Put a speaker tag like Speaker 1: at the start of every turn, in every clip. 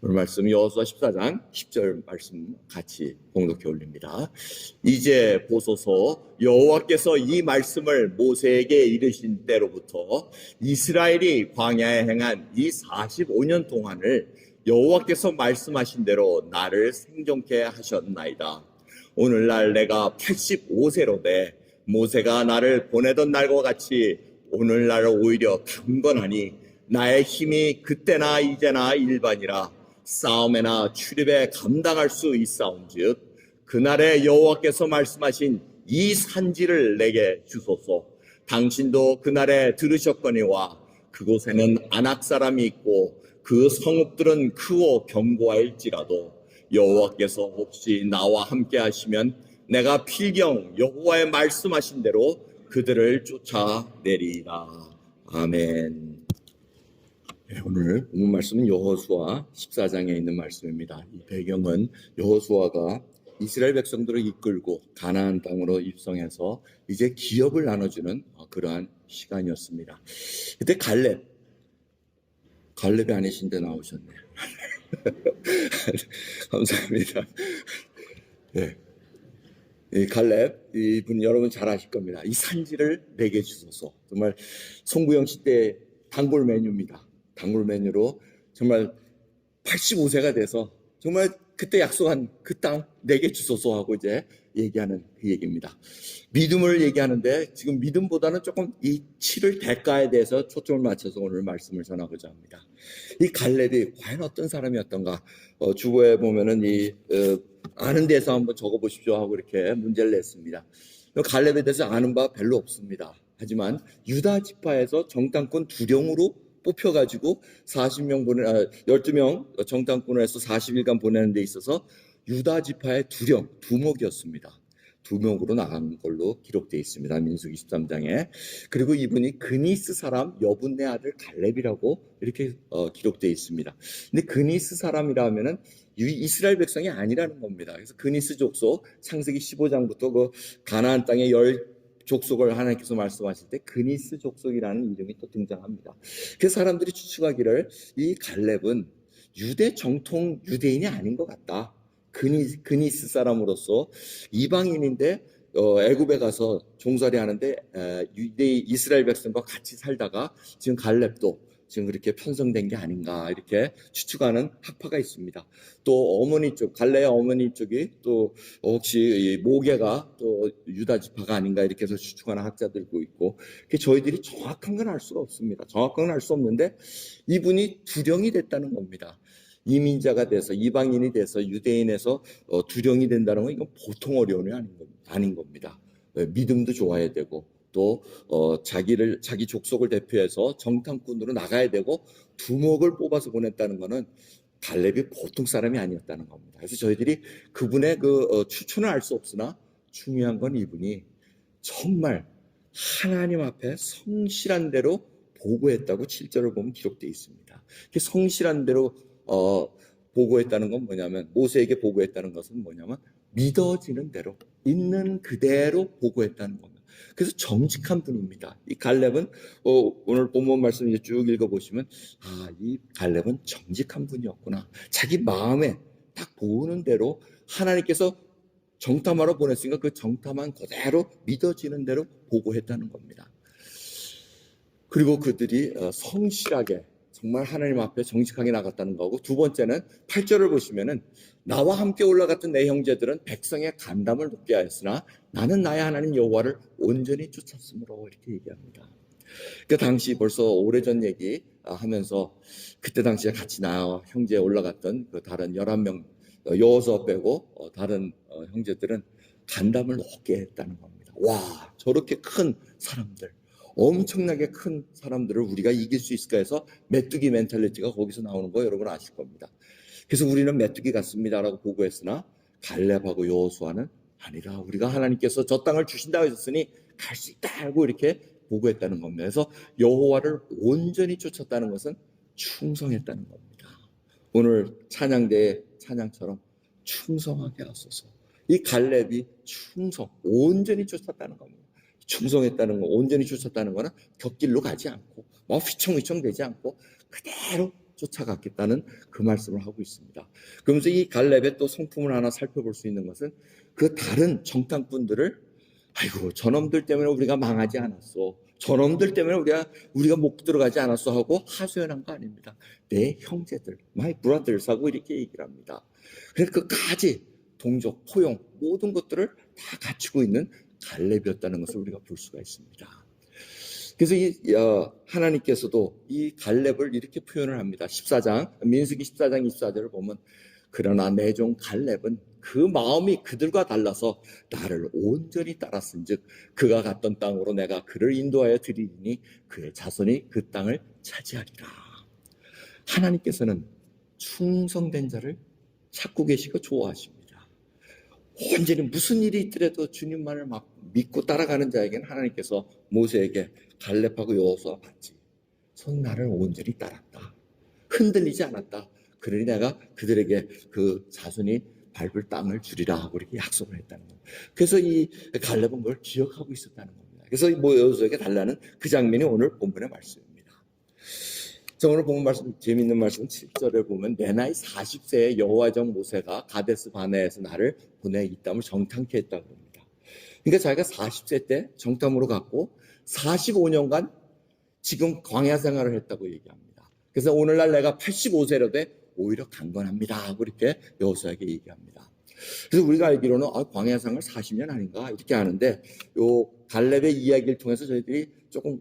Speaker 1: 오늘 말씀 여호수아 14장 10절 말씀 같이 봉독해 올립니다. 이제 보소서, 여호와께서 이 말씀을 모세에게 이르신 때로부터 이스라엘이 광야에 행한 이 45년 동안을 여호와께서 말씀하신 대로 나를 생존케 하셨나이다. 오늘날 내가 85세로 돼 모세가 나를 보내던 날과 같이 오늘날 오히려 강건하니 나의 힘이 그때나 이제나 일반이라 싸움에나 출입에 감당할 수 있사온즉 그날에 여호와께서 말씀하신 이 산지를 내게 주소서. 당신도 그날에 들으셨거니와 그곳에는 아낙 사람이 있고 그 성읍들은 크고 견고할지라도 여호와께서 혹시 나와 함께 하시면 내가 필경 여호와의 말씀하신 대로 그들을 쫓아내리라. 아멘. 오늘 본문 말씀은 여호수아 14장에 있는 말씀입니다. 이 배경은 여호수아가 이스라엘 백성들을 이끌고 가나안 땅으로 입성해서 이제 기업을 나눠주는 그러한 시간이었습니다. 그때 갈렙이 아니신데 나오셨네요. 감사합니다. 네. 이 갈렙, 이분 여러분 잘 아실 겁니다. 이 산지를 내게 주소서. 정말 송구영 씨 때 단골 메뉴입니다. 단골 메뉴로 정말 85세가 돼서 정말 그때 약속한 그 땅 내게 주소서 하고 이제 얘기하는 그 얘기입니다. 믿음을 얘기하는데 지금 믿음보다는 조금 이 치를 대가에 대해서 초점을 맞춰서 오늘 말씀을 전하고자 합니다. 이 갈렙이 과연 어떤 사람이었던가, 주보에 보면은 아는 데서 한번 적어보십시오 하고 이렇게 문제를 냈습니다. 갈렙에 대해서 아는 바 별로 없습니다. 하지만 유다 지파에서 정탐꾼 두령으로 뽑혀가지고 12명 정탐꾼을 해서 40일간 보내는 데 있어서 유다 지파의 두목이었습니다. 두목으로 나간 걸로 기록되어 있습니다. 민수기 13장에. 그리고 이분이 그니스 사람 여분네 아들 갈렙이라고 이렇게 기록되어 있습니다. 근데 그니스 사람이라 하면은 이스라엘 백성이 아니라는 겁니다. 그래서 그니스 족속, 창세기 15장부터 그 가나안 땅의 족속을 하나님께서 말씀하실 때 그니스 족속이라는 이름이 또 등장합니다. 그래서 사람들이 추측하기를 이 갈렙은 유대 정통 유대인이 아닌 것 같다. 그니스 사람으로서 이방인인데 애굽에 가서 종살이 하는데 이스라엘 백성과 같이 살다가 지금 갈렙도 지금 그렇게 편성된 게 아닌가 이렇게 추측하는 학파가 있습니다. 또 어머니 쪽, 갈렙의 어머니 쪽이 또 혹시 모계가 또 유다 지파가 아닌가 이렇게 해서 추측하는 학자들도 있고, 저희들이 정확한 건 알 수가 없습니다. 정확한 건 알 수 없는데 이분이 두령이 됐다는 겁니다. 이민자가 돼서 이방인이 돼서 유대인에서 두령이 된다는 건 이건 보통 어려움이 아닌 겁니다. 믿음도 좋아야 되고 또 자기 족속을 대표해서 정탐꾼으로 나가야 되고 두목을 뽑아서 보냈다는 것은 갈렙이 보통 사람이 아니었다는 겁니다. 그래서 저희들이 그분의 추천을 알 수 없으나 중요한 건 이분이 정말 하나님 앞에 성실한 대로 보고했다고 7절을 보면 기록되어 있습니다. 성실한 대로 보고했다는 건 뭐냐면, 모세에게 보고했다는 것은 뭐냐면 믿어지는 대로 있는 그대로 보고했다는 겁니다. 그래서 정직한 분입니다. 이 갈렙은 오늘 본문 말씀 이제 쭉 읽어보시면 이 갈렙은 정직한 분이었구나. 자기 마음에 딱 보는 대로 하나님께서 정탐하러 보냈으니까 그 정탐한 그대로 믿어지는 대로 보고했다는 겁니다. 그리고 그들이 성실하게 정말 하나님 앞에 정직하게 나갔다는 거고, 두 번째는 8절을 보시면은 나와 함께 올라갔던 내 형제들은 백성의 간담을 높게 하였으나 나는 나의 하나님 여호와를 온전히 쫓았으므로 이렇게 얘기합니다. 그 당시 벌써 오래전 얘기 하면서 그때 당시에 같이 나와 형제 올라갔던 그 다른 11명 여호수아 빼고 다른 형제들은 간담을 높게 했다는 겁니다. 와, 저렇게 큰 사람들, 엄청나게 큰 사람들을 우리가 이길 수 있을까 해서 메뚜기 멘탈리티가 거기서 나오는 거 여러분 아실 겁니다. 그래서 우리는 메뚜기 같습니다라고 보고했으나 갈렙하고 여호수아는 아니라 우리가 하나님께서 저 땅을 주신다고 하셨으니 갈 수 있다 하고 이렇게 보고했다는 겁니다. 그래서 여호와를 온전히 쫓았다는 것은 충성했다는 겁니다. 오늘 찬양대의 찬양처럼 충성하게 하소서. 이 갈렙이 온전히 쫓았다는 겁니다. 충성했다는 거, 온전히 쫓았다는 거는 곁길로 가지 않고 휘청휘청 되지 않고 그대로 쫓아갔겠다는 그 말씀을 하고 있습니다. 그러면서 이 갈렙의 또 성품을 하나 살펴볼 수 있는 것은 그 다른 정탐꾼들을 아이고 저놈들 때문에 우리가 망하지 않았어. 저놈들 때문에 우리가 못 들어가지 않았어 하고 하소연한 거 아닙니다. 내 형제들, my brothers 하고 이렇게 얘기를 합니다. 그래서 끝까지 동족, 포용 모든 것들을 다 갖추고 있는 갈렙이었다는 것을 우리가 볼 수가 있습니다. 그래서 하나님께서도 이 갈렙을 이렇게 표현을 합니다. 14장, 민수기 14장 24절을 보면 그러나 내 종 갈렙은 그 마음이 그들과 달라서 나를 온전히 따랐은즉 그가 갔던 땅으로 내가 그를 인도하여 드리니 그의 자손이 그 땅을 차지하리라. 하나님께서는 충성된 자를 찾고 계시고 좋아하십니다. 온전히 무슨 일이 있더라도 주님만을 막 믿고 따라가는 자에게는 하나님께서 모세에게 갈렙하고 여호수아 봤지. son 나를 온전히 따랐다. 흔들리지 않았다. 그러니 내가 그들에게 그 자손이 밟을 땅을 주리라 하고 이렇게 약속을 했다는 겁니다. 그래서 이 갈렙은 그걸 기억하고 있었다는 겁니다. 그래서 여호수아에게 달라는 그 장면이 오늘 본문의 말씀입니다. 자, 오늘 본 말씀, 재미있는 말씀 7절에 보면 내 나이 40세에 여호와정 모세가 가데스 바네에서 나를 보내 이 땅을 정탐케 했다고 합니다. 그러니까 자기가 40세 때 정탐으로 갔고 45년간 지금 광야 생활을 했다고 얘기합니다. 그래서 오늘날 내가 85세로 돼 오히려 강건합니다 하고 이렇게 여호수아에게 얘기합니다. 그래서 우리가 알기로는 광야 생활 40년 아닌가 이렇게 하는데 요 갈렙의 이야기를 통해서 저희들이 조금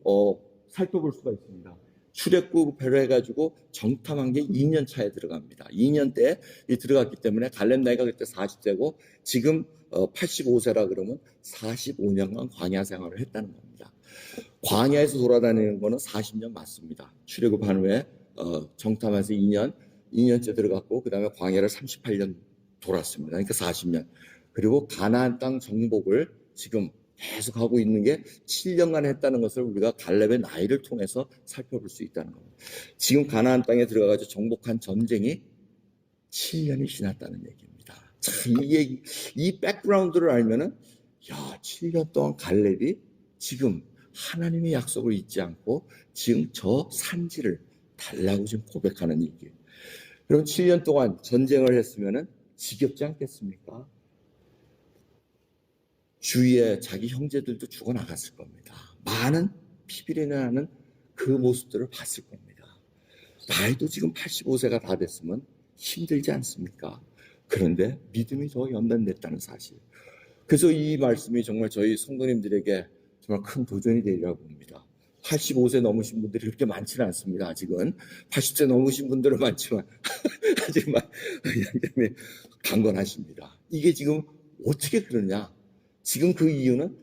Speaker 1: 살펴볼 수가 있습니다. 출애굽으로 해가지고 정탐한 게 2년 차에 들어갑니다. 2년 때에 들어갔기 때문에 갈렙 나이가 그때 40세고 지금 85세라 그러면 45년간 광야 생활을 했다는 겁니다. 광야에서 돌아다니는 거는 40년 맞습니다. 출애굽한 후에 정탐해서 2년째 들어갔고 그 다음에 광야를 38년 돌았습니다. 그러니까 40년. 그리고 가나안 땅 정복을 지금 계속 하고 있는 게 7년간 했다는 것을 우리가 갈렙의 나이를 통해서 살펴볼 수 있다는 겁니다. 지금 가나안 땅에 들어가서 정복한 전쟁이 7년이 지났다는 얘기입니다. 자, 이 백그라운드를 알면은 7년 동안 갈렙이 지금 하나님의 약속을 잊지 않고 지금 저 산지를 달라고 지금 고백하는 얘기예요. 그럼 7년 동안 전쟁을 했으면은 지겹지 않겠습니까? 주위에 자기 형제들도 죽어나갔을 겁니다. 많은 피비린내 나는 그 모습들을 봤을 겁니다. 나이도 지금 85세가 다 됐으면 힘들지 않습니까? 그런데 믿음이 더 연단됐다는 사실. 그래서 이 말씀이 정말 저희 성도님들에게 정말 큰 도전이 되리라고 봅니다. 85세 넘으신 분들이 그렇게 많지는 않습니다. 아직은 80세 넘으신 분들은 많지만 하지만 굉장히 강건하십니다. 이게 지금 어떻게 그러냐? 지금 그 이유는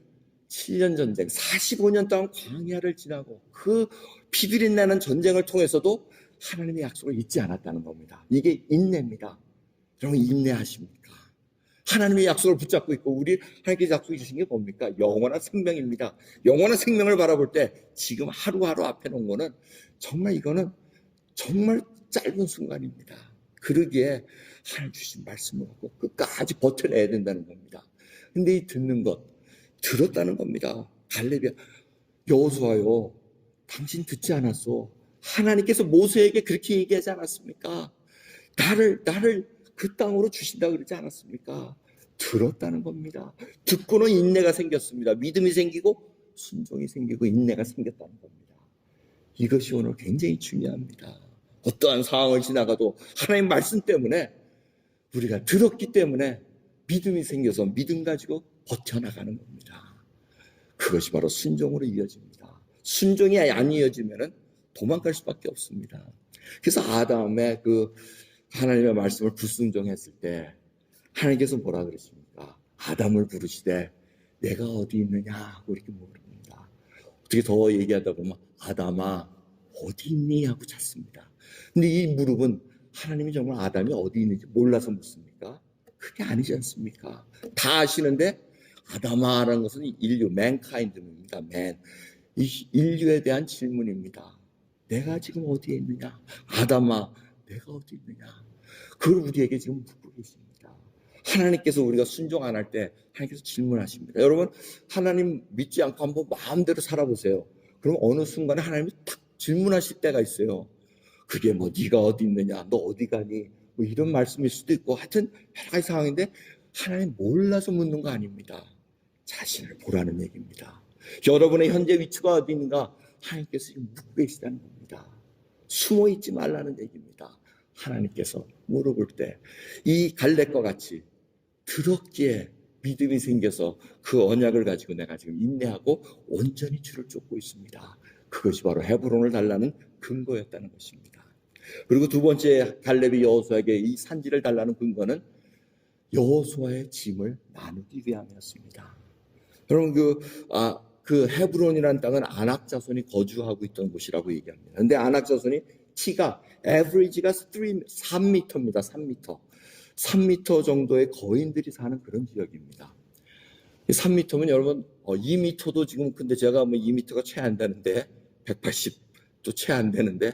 Speaker 1: 7년 전쟁, 45년 동안 광야를 지나고 그 피비린내는 전쟁을 통해서도 하나님의 약속을 잊지 않았다는 겁니다. 이게 인내입니다. 여러분 인내하십니까? 하나님의 약속을 붙잡고 있고 우리 하나님께서 약속해 주신 게 뭡니까? 영원한 생명입니다. 영원한 생명을 바라볼 때 지금 하루하루 앞에 놓은 거는 정말 이거는 정말 짧은 순간입니다. 그러기에 하나님 주신 말씀을 갖고 끝까지 버텨내야 된다는 겁니다. 근데 이 듣는 것, 들었다는 겁니다. 갈렙이 여호수아요, 당신 듣지 않았어. 하나님께서 모세에게 그렇게 얘기하지 않았습니까? 나를 그 땅으로 주신다 그러지 않았습니까? 들었다는 겁니다. 듣고는 인내가 생겼습니다. 믿음이 생기고 순종이 생기고 인내가 생겼다는 겁니다. 이것이 오늘 굉장히 중요합니다. 어떠한 상황을 지나가도 하나님 말씀 때문에 우리가 들었기 때문에 믿음이 생겨서 믿음 가지고 버텨나가는 겁니다. 그것이 바로 순종으로 이어집니다. 순종이 안 이어지면 도망갈 수밖에 없습니다. 그래서 아담의 그 하나님의 말씀을 불순종했을 때 하나님께서 뭐라 그러십니까? 아담을 부르시되 내가 어디 있느냐 하고 이렇게 물습니다. 어떻게 더 얘기하다 보면 아담아 어디 있니 하고 찾습니다. 근데 이 무릎은 하나님이 정말 아담이 어디 있는지 몰라서 묻습니까? 그게 아니지 않습니까? 다 아시는데 아담아라는 것은 인류, 맨카인드입니다. 이 인류에 대한 질문입니다. 내가 지금 어디에 있느냐? 아담아, 내가 어디 있느냐? 그걸 우리에게 지금 묻고 계십니다. 하나님께서 우리가 순종 안 할 때 하나님께서 질문하십니다. 여러분, 하나님 믿지 않고 한번 마음대로 살아보세요. 그럼 어느 순간에 하나님이 딱 질문하실 때가 있어요. 그게 뭐 네가 어디 있느냐, 너 어디 가니, 뭐 이런 말씀일 수도 있고, 하여튼 여러 가지 상황인데 하나님 몰라서 묻는 거 아닙니다. 자신을 보라는 얘기입니다. 여러분의 현재 위치가 어디 있는가 하나님께서 지금 묻고 계시다는 겁니다. 숨어 있지 말라는 얘기입니다. 하나님께서 물어볼 때 이 갈렙과 같이 드럽게 믿음이 생겨서 그 언약을 가지고 내가 지금 인내하고 온전히 주를 쫓고 있습니다. 그것이 바로 헤브론을 달라는 근거였다는 것입니다. 그리고 두 번째 갈렙이 여호수아에게 이 산지를 달라는 근거는 여호수아의 짐을 나누기 위함이었습니다. 여러분 그 헤브론이라는 땅은 아낙 자손이 거주하고 있던 곳이라고 얘기합니다. 그런데 아낙 자손이 키가 average가 3m입니다. 3m. 3m 정도의 거인들이 사는 그런 지역입니다. 3m면 여러분 2m도 지금 근데 제가 뭐 2m가 채 안 되는데 180도 채 안 되는데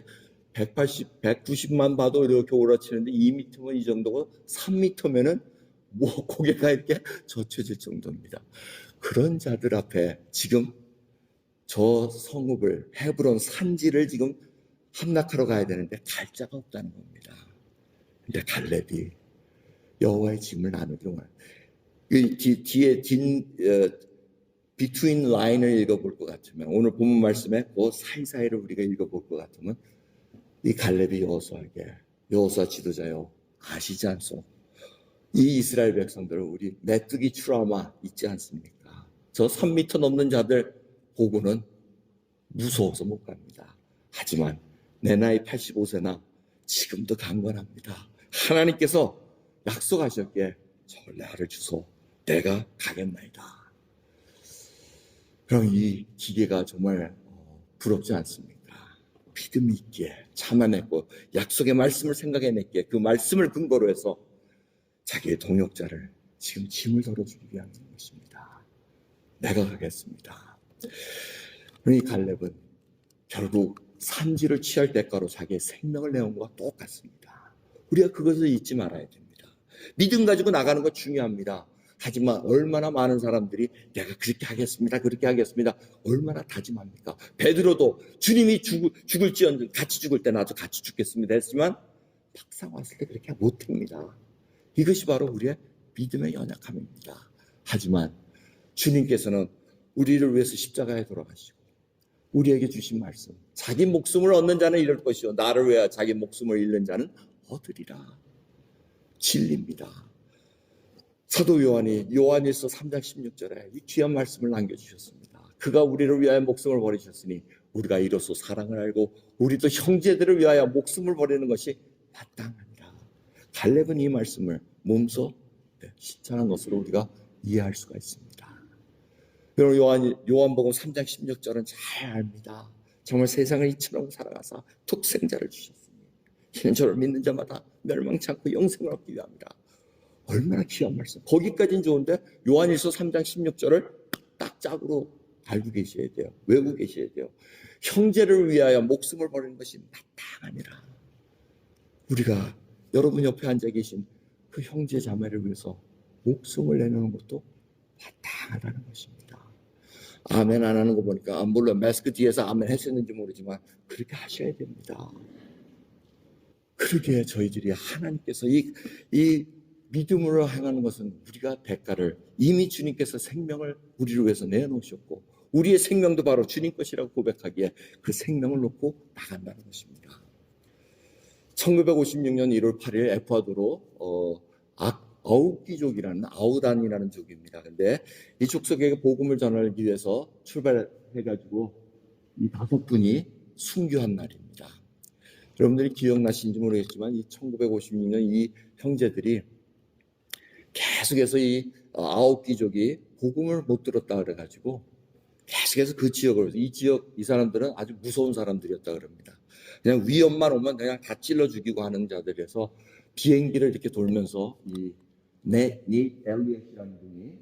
Speaker 1: 180, 190만 봐도 이렇게 오라치는데 2m면 이 정도고 3m면은 뭐 고개가 이렇게 젖혀질 정도입니다. 그런 자들 앞에 지금 저 성읍을 헤브론 산지를 지금 함락하러 가야 되는데 갈 자가 없다는 겁니다. 근데 갈렙이 여호와의 짐을 나누기로 뒤에 between line을 읽어볼 것 같으면 오늘 본문 말씀에 그 사이사이를 우리가 읽어볼 것 같으면 이 갈렙이 여호수아에게 여호수아 지도자여 아시지 않소? 이 이스라엘 백성들을 우리 메뚜기 트라우마 있지 않습니까? 저 3m 넘는 자들 보고는 무서워서 못 갑니다. 하지만 내 나이 85세나 지금도 강건합니다. 하나님께서 약속하셨기에 저 나를 주소 내가 가겠나이다. 그럼 이 기계가 정말 부럽지 않습니까? 믿음이 있기에 참아냈고 약속의 말씀을 생각해냈기에 그 말씀을 근거로 해서 자기의 동역자를 지금 짐을 덜어주기 위한 것입니다. 내가 가겠습니다. 이 갈렙은 결국 산지를 취할 대가로 자기의 생명을 내온 것과 똑같습니다. 우리가 그것을 잊지 말아야 됩니다. 믿음 가지고 나가는 것 중요합니다. 하지만 얼마나 많은 사람들이 내가 그렇게 하겠습니다. 그렇게 하겠습니다. 얼마나 다짐합니까? 베드로도 주님이 죽을지언정 같이 죽을 때 나도 같이 죽겠습니다 했지만 막상 왔을 때 그렇게 못합니다. 이것이 바로 우리의 믿음의 연약함입니다. 하지만 주님께서는 우리를 위해서 십자가에 돌아가시고 우리에게 주신 말씀 자기 목숨을 얻는 자는 잃을 것이요 나를 위하여 자기 목숨을 잃는 자는 얻으리라. 진리입니다. 사도 요한이 요한일서 3장 16절에 이 귀한 말씀을 남겨주셨습니다. 그가 우리를 위하여 목숨을 버리셨으니 우리가 이로써 사랑을 알고 우리도 형제들을 위하여 목숨을 버리는 것이 마땅하니라. 갈렙은 이 말씀을 몸소 실천한 것으로 우리가 이해할 수가 있습니다. 여러분 요한복음 3장 16절은 잘 압니다. 정말 세상을 이처럼 살아가사 독생자를 주셨으니 이는 저를 믿는 자마다 멸망치 않고 영생을 얻기 위함이라. 얼마나 귀한 말씀. 거기까지는 좋은데 요한일서 3장 16절을 딱 짝으로 알고 계셔야 돼요. 외우고 계셔야 돼요. 형제를 위하여 목숨을 버리는 것이 마땅하니라. 우리가 여러분 옆에 앉아 계신 그 형제 자매를 위해서 목숨을 내놓는 것도 마땅하다는 것입니다. 아멘 안 하는 거 보니까 물론 마스크 뒤에서 아멘 했었는지 모르지만 그렇게 하셔야 됩니다. 그러기에 저희들이 하나님께서 이 믿음으로 행하는 것은 우리가 대가를 이미 주님께서 생명을 우리를 위해서 내놓으셨고 우리의 생명도 바로 주님 것이라고 고백하기에 그 생명을 놓고 나간다는 것입니다. 1956년 1월 8일 에콰도르 아우키족이라는 아우단이라는 족입니다. 근데 이 족속에게 복음을 전하기 위해서 출발해가지고 이 5분이 순교한 날입니다. 여러분들이 기억나시는지 모르겠지만 이 1956년 이 형제들이 계속해서 이 아우키족이 복음을 못 들었다 그래가지고 계속해서 그 지역을 이 사람들은 아주 무서운 사람들이었다 그럽니다. 그냥 위험만 오면 그냥 다 찔러 죽이고 하는 자들에서 비행기를 이렇게 돌면서 이 엘리엇이라는 분이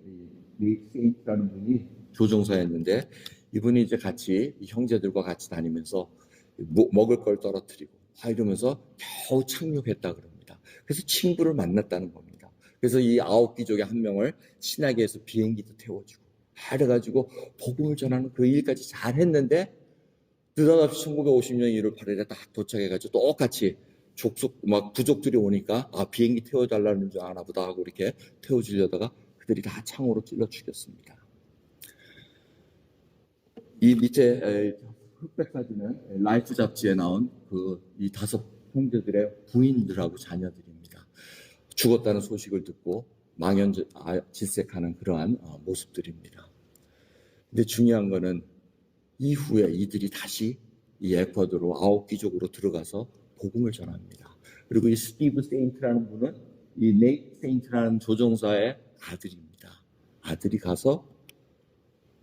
Speaker 1: 세이트라는 분이 조종사였는데 이분이 이제 같이 이 형제들과 같이 다니면서 먹을 걸 떨어뜨리고 이러면서 겨우 착륙했다 그럽니다. 그래서 친구를 만났다는 겁니다. 그래서 이 아홉기족의 한 명을 신하계에서 비행기도 태워주고 그래가지고 복음을 전하는 그 일까지 잘 했는데 느닷없이 1950년 1월 8일에 딱 도착해가지고 똑같이 부족들이 오니까 비행기 태워달라는 줄 아나 보다 하고 이렇게 태워주려다가 그들이 다 창으로 찔러 죽였습니다. 이 밑에 흑백 사진은 라이프 잡지에 나온 이 5 형제들의 부인들하고 자녀들입니다. 죽었다는 소식을 듣고 망연질색하는 그러한 모습들입니다. 근데 중요한 거는 이후에 이들이 다시 이 에콰도르 9귀족으로 들어가서 복음을 전합니다. 그리고 이 스티브 세인트라는 분은 이 네이트 세인트라는 조종사의 아들입니다. 아들이 가서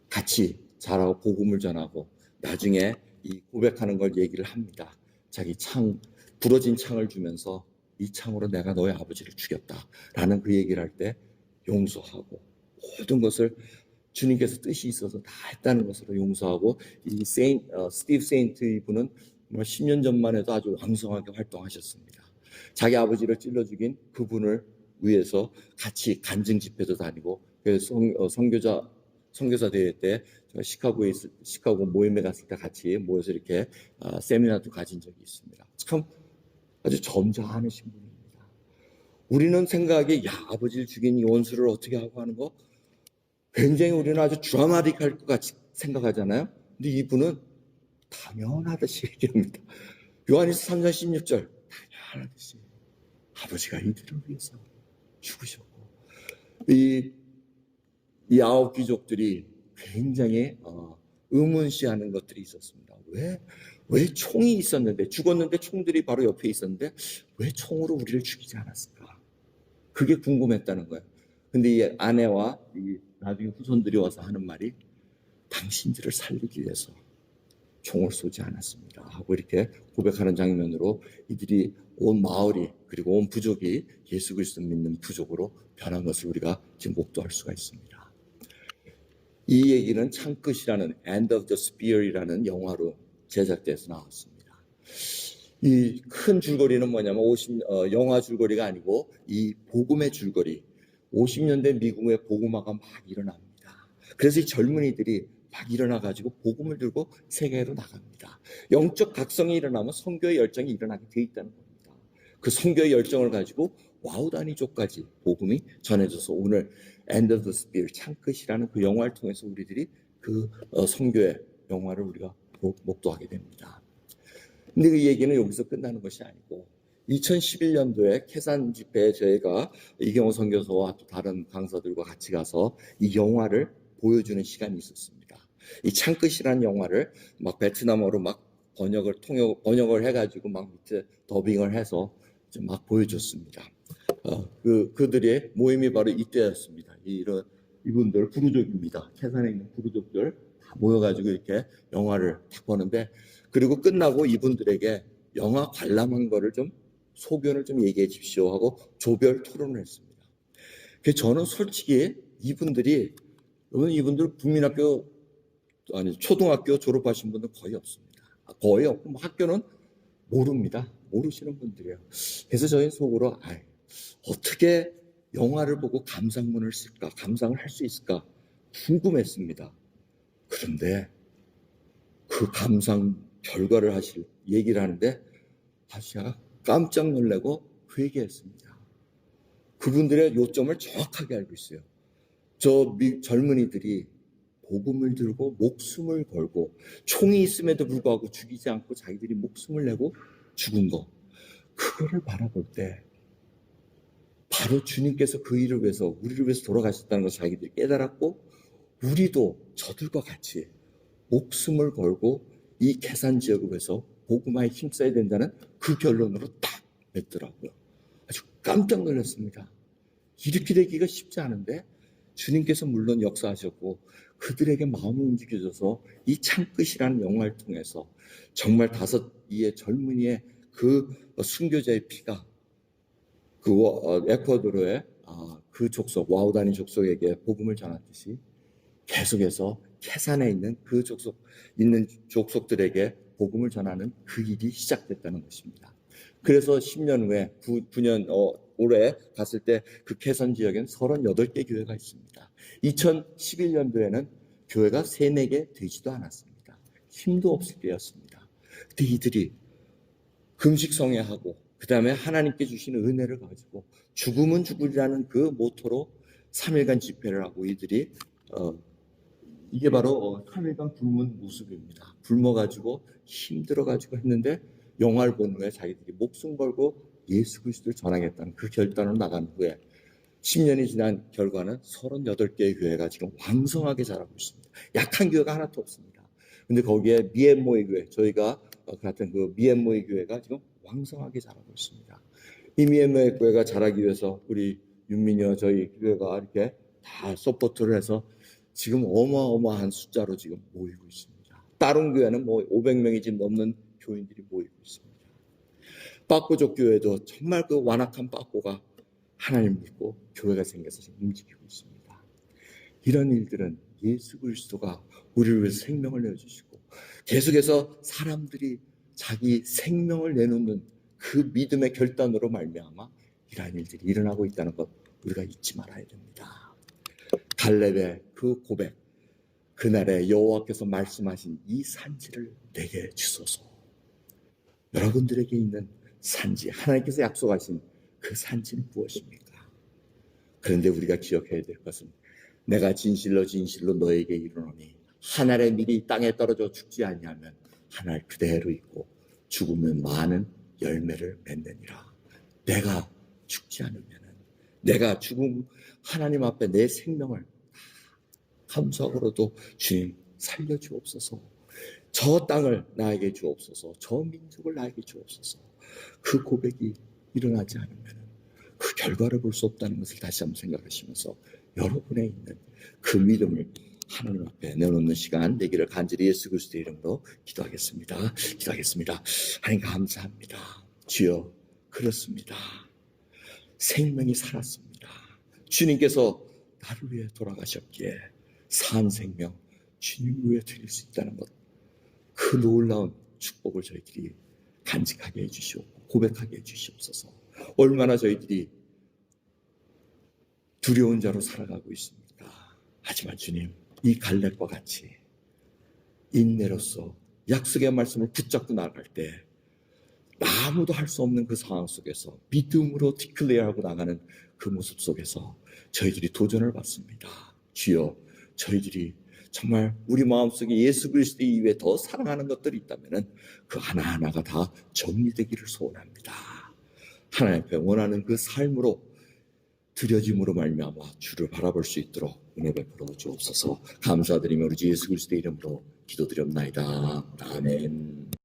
Speaker 1: 같이 자라고 복음을 전하고 나중에 이 고백하는 걸 얘기를 합니다. 자기 부러진 창을 주면서 이 창으로 내가 너의 아버지를 죽였다라는 그 얘기를 할 때 용서하고 모든 것을 주님께서 뜻이 있어서 다 했다는 것으로 용서하고 이 스티브 세인트 이분은 10년 전만 해도 아주 왕성하게 활동하셨습니다. 자기 아버지를 찔러 죽인 그분을 위해서 같이 간증 집회도 다니고 선교사 대회 때 시카고 모임에 갔을 때 같이 모여서 이렇게 세미나도 가진 적이 있습니다. 참 아주 점잖으신 분입니다. 우리는 생각에 아버지를 죽인 이 원수를 어떻게 하고 하는 거 굉장히 우리는 아주 드라마틱할 것 같이 생각하잖아요. 근데 이분은 당연하듯이 얘기합니다. 요한일서 3장 16절 당연하듯이 아버지가 이들을 위해서 죽으셨고 이 9귀족들이 굉장히 의문시하는 것들이 있었습니다. 왜 총이 있었는데 죽었는데 총들이 바로 옆에 있었는데 왜 총으로 우리를 죽이지 않았을까? 그게 궁금했다는 거예요. 근데 이 아내와 이 나중에 후손들이 와서 하는 말이 당신들을 살리기 위해서 총을 쏘지 않았습니다 하고 이렇게 고백하는 장면으로 이들이 온 마을이 그리고 온 부족이 예수 그리스도 믿는 부족으로 변한 것을 우리가 지금 목도할 수가 있습니다. 이 얘기는 창끝이라는 End of the Spear이라는 영화로 제작돼서 나왔습니다. 이 큰 줄거리는 뭐냐면 영화 줄거리가 아니고 이 복음의 줄거리. 50년대 미국의 복음화가 막 일어납니다. 그래서 이 젊은이들이 막 일어나가지고 복음을 들고 세계로 나갑니다. 영적 각성이 일어나면 선교의 열정이 일어나게 돼 있다는 겁니다. 그 선교의 열정을 가지고 와우다니족까지 복음이 전해져서 오늘 End of the Spear, 창끝이라는 그 영화를 통해서 우리들이 그 선교의 영화를 우리가 목도하게 됩니다. 근데 그 얘기는 여기서 끝나는 것이 아니고 2011년도에 캐산 집회에 저희가 이경호 선교사와 또 다른 강사들과 같이 가서 이 영화를 보여주는 시간이 있었습니다. 이 창끝이라는 영화를 막 베트남어로 막 번역을 해가지고 막 밑에 더빙을 해서 막 보여줬습니다. 그들의 모임이 바로 이때였습니다. 이분들 부르족입니다. 캐산에 있는 부르족들 다 모여가지고 이렇게 영화를 딱 보는데 그리고 끝나고 이분들에게 영화 관람한 거를 좀 소견을 좀 얘기해 주십시오 하고 조별 토론을 했습니다. 그래서 저는 솔직히 이분들 국민학교 아니 초등학교 졸업하신 분들 거의 없습니다. 거의 없고 뭐 학교는 모릅니다. 모르시는 분들이에요. 그래서 저희 속으로 어떻게 영화를 보고 감상문을 쓸까, 감상을 할 수 있을까 궁금했습니다. 그런데 그 감상 결과를 얘기를 하는데 제가 깜짝 놀라고 회개했습니다. 그분들의 요점을 정확하게 알고 있어요. 젊은이들이 복음을 들고 목숨을 걸고 총이 있음에도 불구하고 죽이지 않고 자기들이 목숨을 내고 죽은 거 그거를 바라볼 때 바로 주님께서 그 일을 위해서 우리를 위해서 돌아가셨다는 것을 자기들이 깨달았고 우리도 저들과 같이 목숨을 걸고 이 계산 지역을 위해서 복음화에 힘써야 된다는 그 결론으로 딱 맺더라고요. 아주 깜짝 놀랐습니다. 이렇게 되기가 쉽지 않은데 주님께서 물론 역사하셨고 그들에게 마음이 움직여져서 이 창끝이라는 영화를 통해서 정말 5이의 젊은이의 그 순교자의 피가 그 에콰도르의 그 족속 와우다니 족속에게 복음을 전했듯이 계속해서 캐산에 있는 그 족속들에게 복음을 전하는 그 일이 시작됐다는 것입니다. 그래서 10년 후에 9년 올해 갔을 때 그 캐산 지역에는 38개 교회가 있습니다. 2011년도에는 교회가 3, 4개 되지도 않았습니다. 힘도 없을 때였습니다. 근데 이들이 금식성애하고 그 다음에 하나님께 주시는 은혜를 가지고 죽음은 죽으리라는 그 모토로 3일간 집회를 하고 이들이 이게 바로 3일간 굶은 모습입니다. 굶어가지고 힘들어가지고 했는데 영화를 본 후에 자기들이 목숨 걸고 예수 그리스도를 전하겠다는 그 결단으로 나간 후에 10년이 지난 결과는 38개의 교회가 지금 왕성하게 자라고 있습니다. 약한 교회가 하나도 없습니다. 근데 거기에 미얀모의 교회, 저희가 같은 그 미얀모의 교회가 지금 왕성하게 자라고 있습니다. 이 미얀모의 교회가 자라기 위해서 우리 윤민이와 저희 교회가 이렇게 다 서포트를 해서 지금 어마어마한 숫자로 지금 모이고 있습니다. 다른 교회는 뭐 500명이 지금 넘는 교인들이 모이고 있습니다. 빠꾸족 교회도 정말 그 완악한 빠꾸가 하나님 믿고 교회가 생겨서 지금 움직이고 있습니다. 이런 일들은 예수 그리스도가 우리를 위해서 생명을 내어주시고 계속해서 사람들이 자기 생명을 내놓는 그 믿음의 결단으로 말미암아 이러한 일들이 일어나고 있다는 것 우리가 잊지 말아야 됩니다. 갈렙의 그 고백, 그날에 여호와께서 말씀하신 이 산지를 내게 주소서. 여러분들에게 있는 산지, 하나님께서 약속하신 그 산지는 무엇입니까? 그런데 우리가 기억해야 될 것은 내가 진실로 진실로 너에게 이르노니 한 알의 밀이 땅에 떨어져 죽지 아니하면 한 알 그대로 있고 죽으면 많은 열매를 맺느니라. 내가 죽지 않으면 내가 죽음 하나님 앞에 내 생명을 감사하고도 주님 살려주옵소서. 저 땅을 나에게 주옵소서. 저 민족을 나에게 주옵소서. 그 고백이 일어나지 않으면 그 결과를 볼 수 없다는 것을 다시 한번 생각하시면서 여러분의 있는 그 믿음을 하나님 앞에 내놓는 시간 되기를 간절히 예수 그리스도의 이름으로 기도하겠습니다. 하나님 감사합니다. 주여, 그렇습니다. 생명이 살았습니다. 주님께서 나를 위해 돌아가셨기에 산 생명 주님 위해 드릴 수 있다는 것, 그 놀라운 축복을 저희들이 간직하게 해주시옵고 고백하게 해주시옵소서. 얼마나 저희들이 두려운 자로 살아가고 있습니까? 하지만 주님, 이 갈렙과 같이 인내로서 약속의 말씀을 붙잡고 나갈 때 아무도 할 수 없는 그 상황 속에서 믿음으로 디클레어하고 나가는 그 모습 속에서 저희들이 도전을 받습니다. 주여, 저희들이 정말 우리 마음속에 예수 그리스도 이외에 더 사랑하는 것들이 있다면 그 하나하나가 다 정리되기를 소원합니다. 하나님 앞에 원하는 그 삶으로 드려짐으로 말미암아 주를 바라볼 수 있도록 은혜 베풀어 주옵소서. 감사드리며 우리 주 예수 그리스도의 이름으로 기도드렸나이다. 아멘.